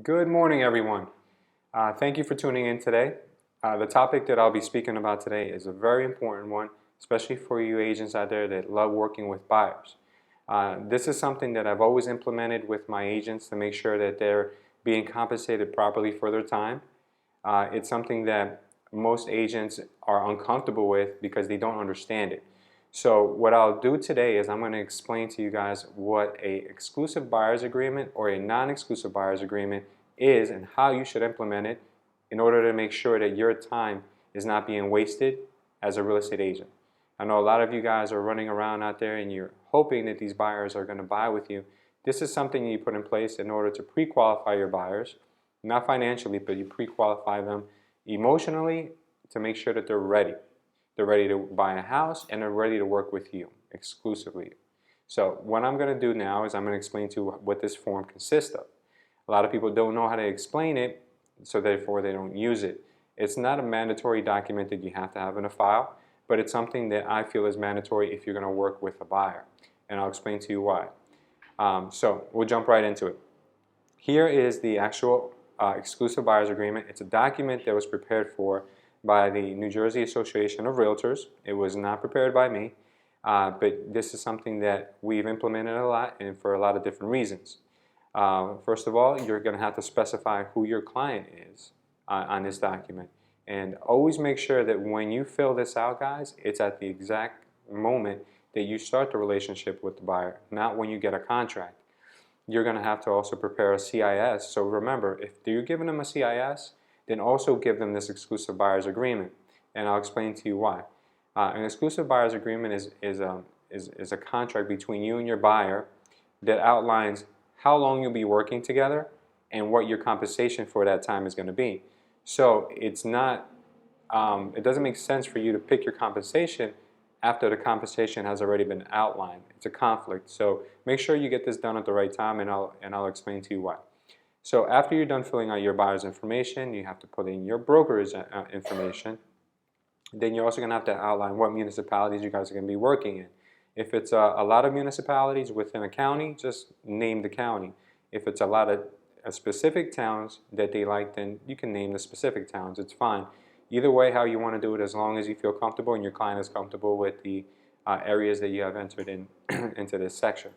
Good morning, everyone. Thank you for tuning in today. The topic that I'll be speaking about today is a very important one, especially for you agents out there that love working with buyers. This is something that I've always implemented with my agents to make sure that they're being compensated properly for their time. It's something that most agents are uncomfortable with because they don't understand it. So what I'll do today is I'm going to explain to you guys what a exclusive buyer's agreement or a non-exclusive buyer's agreement is and how you should implement it in order to make sure that your time is not being wasted as a real estate agent. I know a lot of you guys are running around out there and you're hoping that these buyers are going to buy with you. This is something you put in place in order to pre-qualify your buyers, not financially, but you pre-qualify them emotionally to make sure that they're ready. They're ready to buy a house and they're ready to work with you exclusively. So what I'm going to do now is I'm going to explain to you what this form consists of. A lot of people don't know how to explain it, so therefore they don't use it. It's not a mandatory document that you have to have in a file, but it's something that I feel is mandatory if you're going to work with a buyer. And I'll explain to you why. So we'll jump right into it. Here is the actual exclusive buyer's agreement. It's a document that was prepared for by the New Jersey Association of Realtors. It was not prepared by me, but this is something that we've implemented a lot and for a lot of different reasons. First of all, you're going to have to specify who your client is on this document. And always make sure that when you fill this out, guys, it's at the exact moment that you start the relationship with the buyer, not when you get a contract. You're going to have to also prepare a CIS. So remember, if you're giving them a CIS, then also give them this exclusive buyer's agreement. And I'll explain to you why. An exclusive buyer's agreement is a contract between you and your buyer that outlines how long you'll be working together and what your compensation for that time is going to be. So it's not, it doesn't make sense for you to pick your compensation after the compensation has already been outlined. It's a conflict. So make sure you get this done at the right time, and I'll explain to you why. So after you're done filling out your buyer's information, you have to put in your broker's information. Then you're also going to have to outline what municipalities you guys are going to be working in. If it's a lot of municipalities within a county, just name the county. If it's a lot of specific towns that they like, then you can name the specific towns. It's fine. Either way, how you want to do it, as long as you feel comfortable and your client is comfortable with the areas that you have entered in into this section.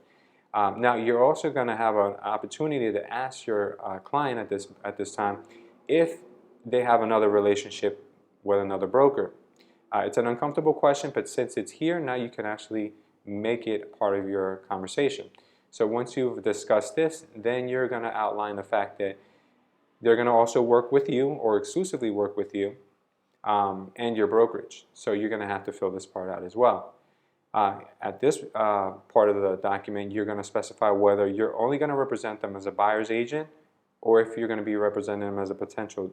Now, you're also going to have an opportunity to ask your client at this time if they have another relationship with another broker. It's an uncomfortable question, but since it's here, now you can actually make it part of your conversation. So once you've discussed this, then you're going to outline the fact that they're going to also work with you or exclusively work with you and your brokerage. So you're going to have to fill this part out as well. At this part of the document, you're going to specify whether you're only going to represent them as a buyer's agent or if you're going to be representing them as a potential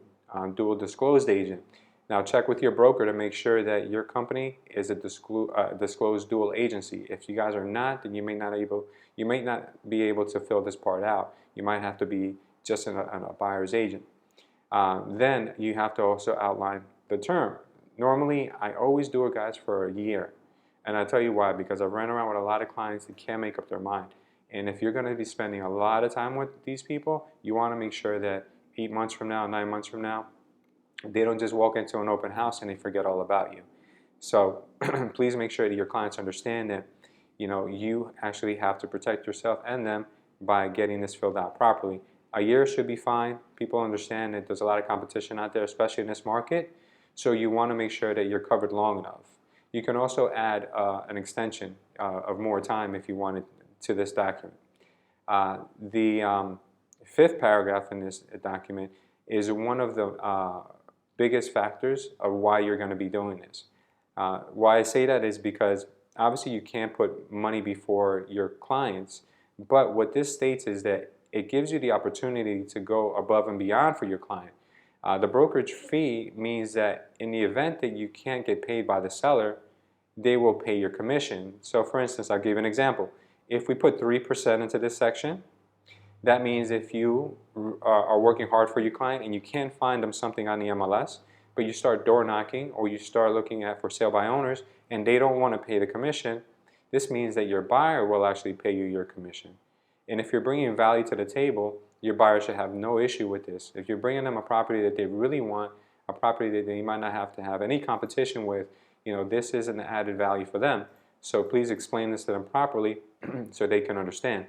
dual disclosed agent. Now check with your broker to make sure that your company is a disclosed dual agency. If you guys are not, then you may not be able to fill this part out. You might have to be just a buyer's agent. Then you have to also outline the term. Normally, I always do it, guys, for a year. And I'll tell you why, because I've run around with a lot of clients that can't make up their mind. And if you're going to be spending a lot of time with these people, you want to make sure that 8 months from now, 9 months from now, they don't just walk into an open house and they forget all about you. So please make sure that your clients understand that you actually have to protect yourself and them by getting this filled out properly. A year should be fine. People understand that there's a lot of competition out there, especially in this market. So you want to make sure that you're covered long enough. You can also add an extension of more time if you wanted to this document. The fifth paragraph in this document is one of the biggest factors of why you're going to be doing this. Why I say that is because obviously you can't put money before your clients, but what this states is that it gives you the opportunity to go above and beyond for your client. The brokerage fee means that in the event that you can't get paid by the seller, they will pay your commission. So for instance, I'll give you an example. If we put 3% into this section, that means if you are working hard for your client and you can't find them something on the MLS, but you start door knocking or you start looking at for sale by owners and they don't want to pay the commission, this means that your buyer will actually pay you your commission. And if you're bringing value to the table, your buyer should have no issue with this. If you're bringing them a property that they really want, a property that they might not have to have any competition with, this is an added value for them. So please explain this to them properly so they can understand.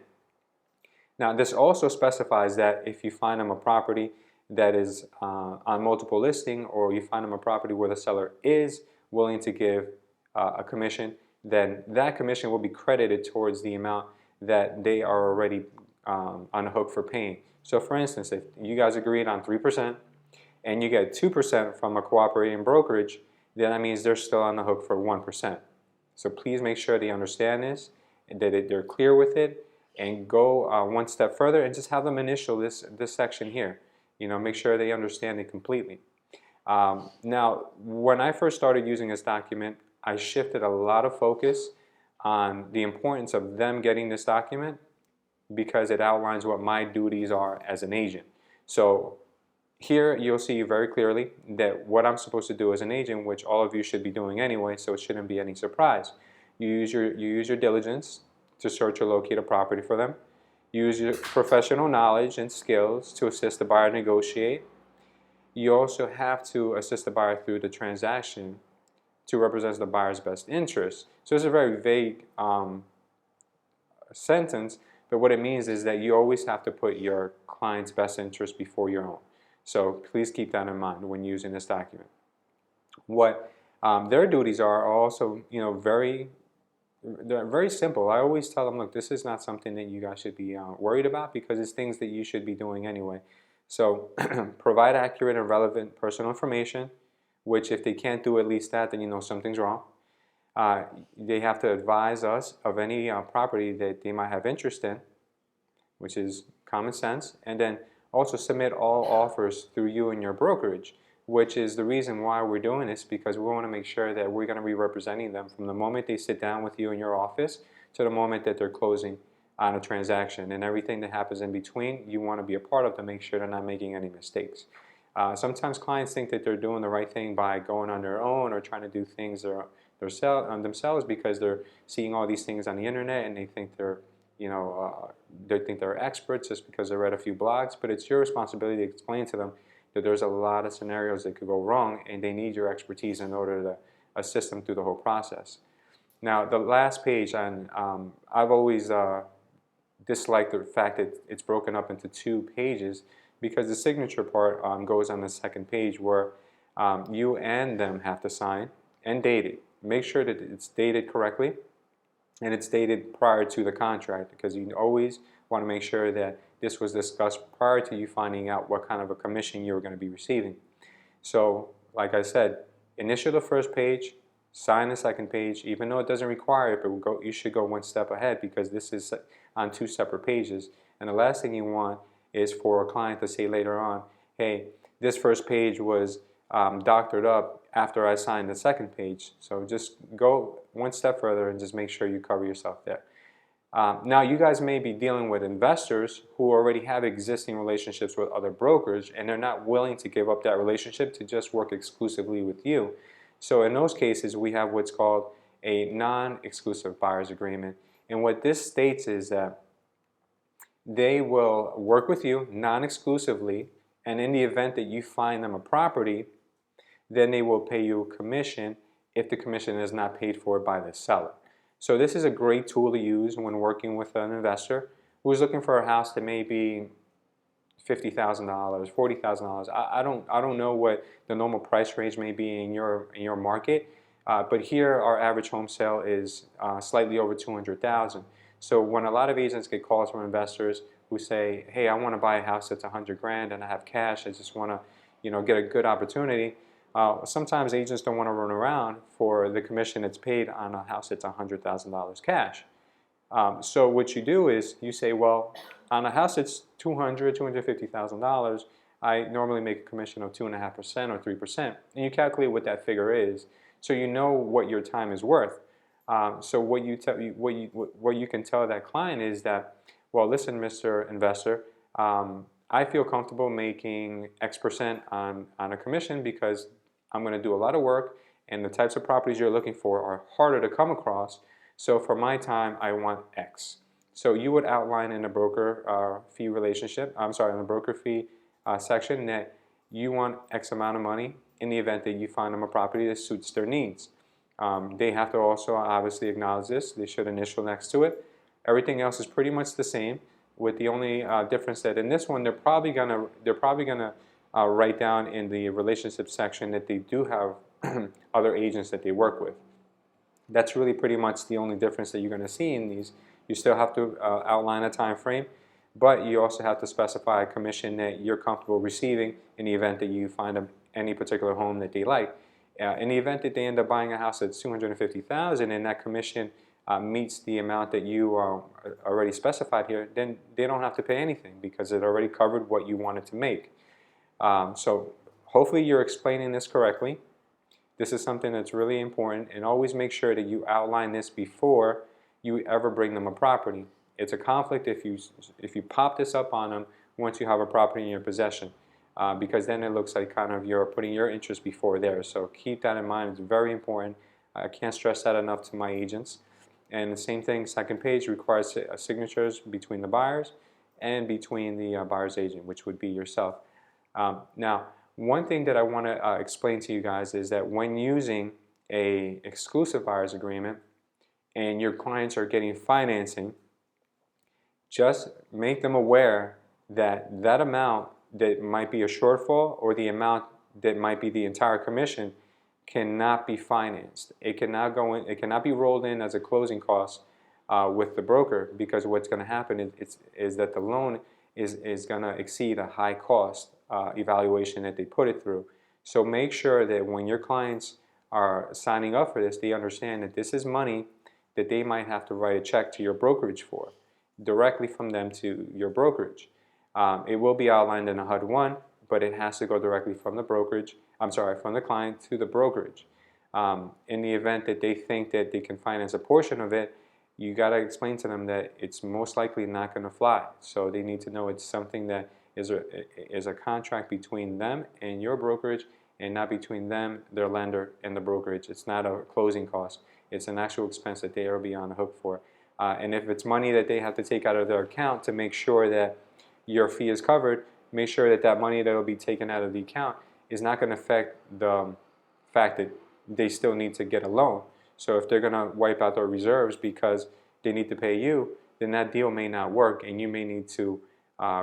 Now, this also specifies that if you find them a property that is on multiple listing, or you find them a property where the seller is willing to give a commission, then that commission will be credited towards the amount that they are already on the hook for paying. So for instance, if you guys agreed on 3% and you get 2% from a cooperating brokerage, then that means they're still on the hook for 1%. So please make sure they understand this and that they're clear with it, and go one step further and just have them initial this section here. Make sure they understand it completely. Now, when I first started using this document, I shifted a lot of focus on the importance of them getting this document, because it outlines what my duties are as an agent. So here you'll see very clearly that what I'm supposed to do as an agent, which all of you should be doing anyway, so it shouldn't be any surprise. You use your diligence to search or locate a property for them. Use your professional knowledge and skills to assist the buyer negotiate. You also have to assist the buyer through the transaction to represent the buyer's best interest. So it's a very vague sentence, but what it means is that you always have to put your client's best interest before your own. So please keep that in mind when using this document. What their duties are also, they're very simple. I always tell them, look, this is not something that you guys should be worried about, because it's things that you should be doing anyway. So provide accurate and relevant personal information, which if they can't do at least that, then you know something's wrong. They have to advise us of any property that they might have interest in, which is common sense, and then also submit all offers through you and your brokerage, which is the reason why we're doing this, because we want to make sure that we're going to be representing them from the moment they sit down with you in your office to the moment that they're closing on a transaction, and everything that happens in between you want to be a part of to make sure they're not making any mistakes. Sometimes clients think that they're doing the right thing by going on their own or trying to do things themselves, because they're seeing all these things on the internet and they think they're experts just because they read a few blogs. But it's your responsibility to explain to them that there's a lot of scenarios that could go wrong, and they need your expertise in order to assist them through the whole process. Now, the last page, I've always disliked the fact that it's broken up into 2 pages, because the signature part goes on the second page, where you and them have to sign and date it. Make sure that it's dated correctly and it's dated prior to the contract, because you always want to make sure that this was discussed prior to you finding out what kind of a commission you were going to be receiving. So, like I said, initial the first page, sign the second page, even though it doesn't require it, but you should go one step ahead, because this is on 2 separate pages. And the last thing you want is for a client to say later on, hey, this first page was doctored up after I signed the second page. So just go one step further and just make sure you cover yourself there. Now, you guys may be dealing with investors who already have existing relationships with other brokers, and they're not willing to give up that relationship to just work exclusively with you. So in those cases, we have what's called a non-exclusive buyer's agreement. And what this states is that they will work with you non-exclusively, and in the event that you find them a property, then they will pay you a commission if the commission is not paid for by the seller. So this is a great tool to use when working with an investor who is looking for a house that may be $50,000, $40,000. I don't know what the normal price range may be in your market, but here our average home sale is slightly over $200,000. So when a lot of agents get calls from investors who say, hey, I want to buy a house that's $100 grand and I have cash, I just want to get a good opportunity. Sometimes agents don't want to run around for the commission that's paid on a house that's $100,000 cash. So what you do is you say, well, on a house that's $250,000, I normally make a commission of 2.5% or 3%, and you calculate what that figure is, so you know what your time is worth. So what you can tell that client is that, well, listen, Mr. Investor, I feel comfortable making X% on a commission because I'm going to do a lot of work, and the types of properties you're looking for are harder to come across. So for my time, I want X. So you would outline in the broker fee relationship, in the broker fee section that you want X amount of money in the event that you find them a property that suits their needs. They have to also obviously acknowledge this. They should initial next to it. Everything else is pretty much the same, with the only difference that in this one they're probably gonna write down in the relationship section that they do have other agents that they work with. That's really pretty much the only difference that you're going to see in these. You still have to outline a time frame, but you also have to specify a commission that you're comfortable receiving in the event that you find any particular home that they like. In the event that they end up buying a house that's $250,000 and that commission meets the amount that you already specified here, then they don't have to pay anything because it already covered what you wanted to make. So hopefully you're explaining this correctly. This is something that's really important, and always make sure that you outline this before you ever bring them a property. It's a conflict if you pop this up on them once you have a property in your possession, because then it looks like kind of you're putting your interest before theirs. So keep that in mind. It's very important. I can't stress that enough to my agents. And the same thing, second page requires signatures between the buyers and between the buyer's agent, which would be yourself. Now, one thing that I want to explain to you guys is that when using a exclusive buyer's agreement and your clients are getting financing, just make them aware that that amount that might be a shortfall or the amount that might be the entire commission cannot be financed. It cannot go in. It cannot be rolled in as a closing cost with the broker, because what's going to happen is that the loan is going to exceed a high cost evaluation that they put it through. So make sure that when your clients are signing up for this, they understand that this is money that they might have to write a check to your brokerage for, directly from them to your brokerage. It will be outlined in a HUD-1, but it has to go directly from the brokerage, from the client to the brokerage. In the event that they think that they can finance a portion of it, you got to explain to them that it's most likely not going to fly. So they need to know it's something that is a contract between them and your brokerage, and not between them, their lender, and the brokerage. It's not a closing cost. It's an actual expense that they will be on the hook for. And if it's money that they have to take out of their account to make sure that your fee is covered, make sure that that money that will be taken out of the account is not going to affect the fact that they still need to get a loan. So if they're going to wipe out their reserves because they need to pay you, then that deal may not work, and you may need to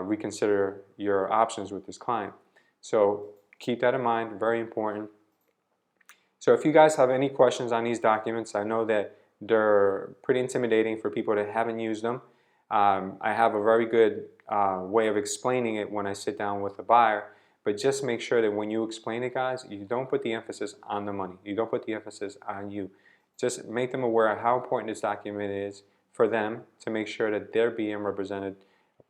reconsider your options with this client. So keep that in mind, very important. So if you guys have any questions on these documents, I know that they're pretty intimidating for people that haven't used them. I have a very good way of explaining it when I sit down with a buyer, but just make sure that when you explain it, guys, you don't put the emphasis on the money. You don't put the emphasis on you. Just make them aware of how important this document is for them, to make sure that they're being represented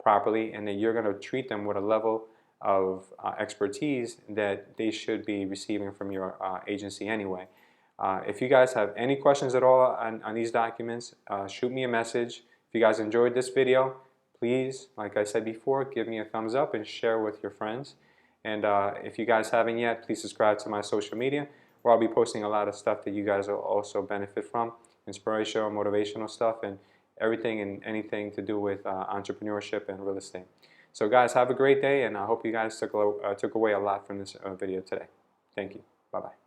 properly and that you're going to treat them with a level of expertise that they should be receiving from your agency anyway. If you guys have any questions at all on these documents, shoot me a message. If you guys enjoyed this video, please, like I said before, give me a thumbs up and share with your friends. And if you guys haven't yet, please subscribe to my social media, where I'll be posting a lot of stuff that you guys will also benefit from, inspirational, motivational stuff, and everything and anything to do with entrepreneurship and real estate. So guys, have a great day, and I hope you guys took away a lot from this video today. Thank you. Bye-bye.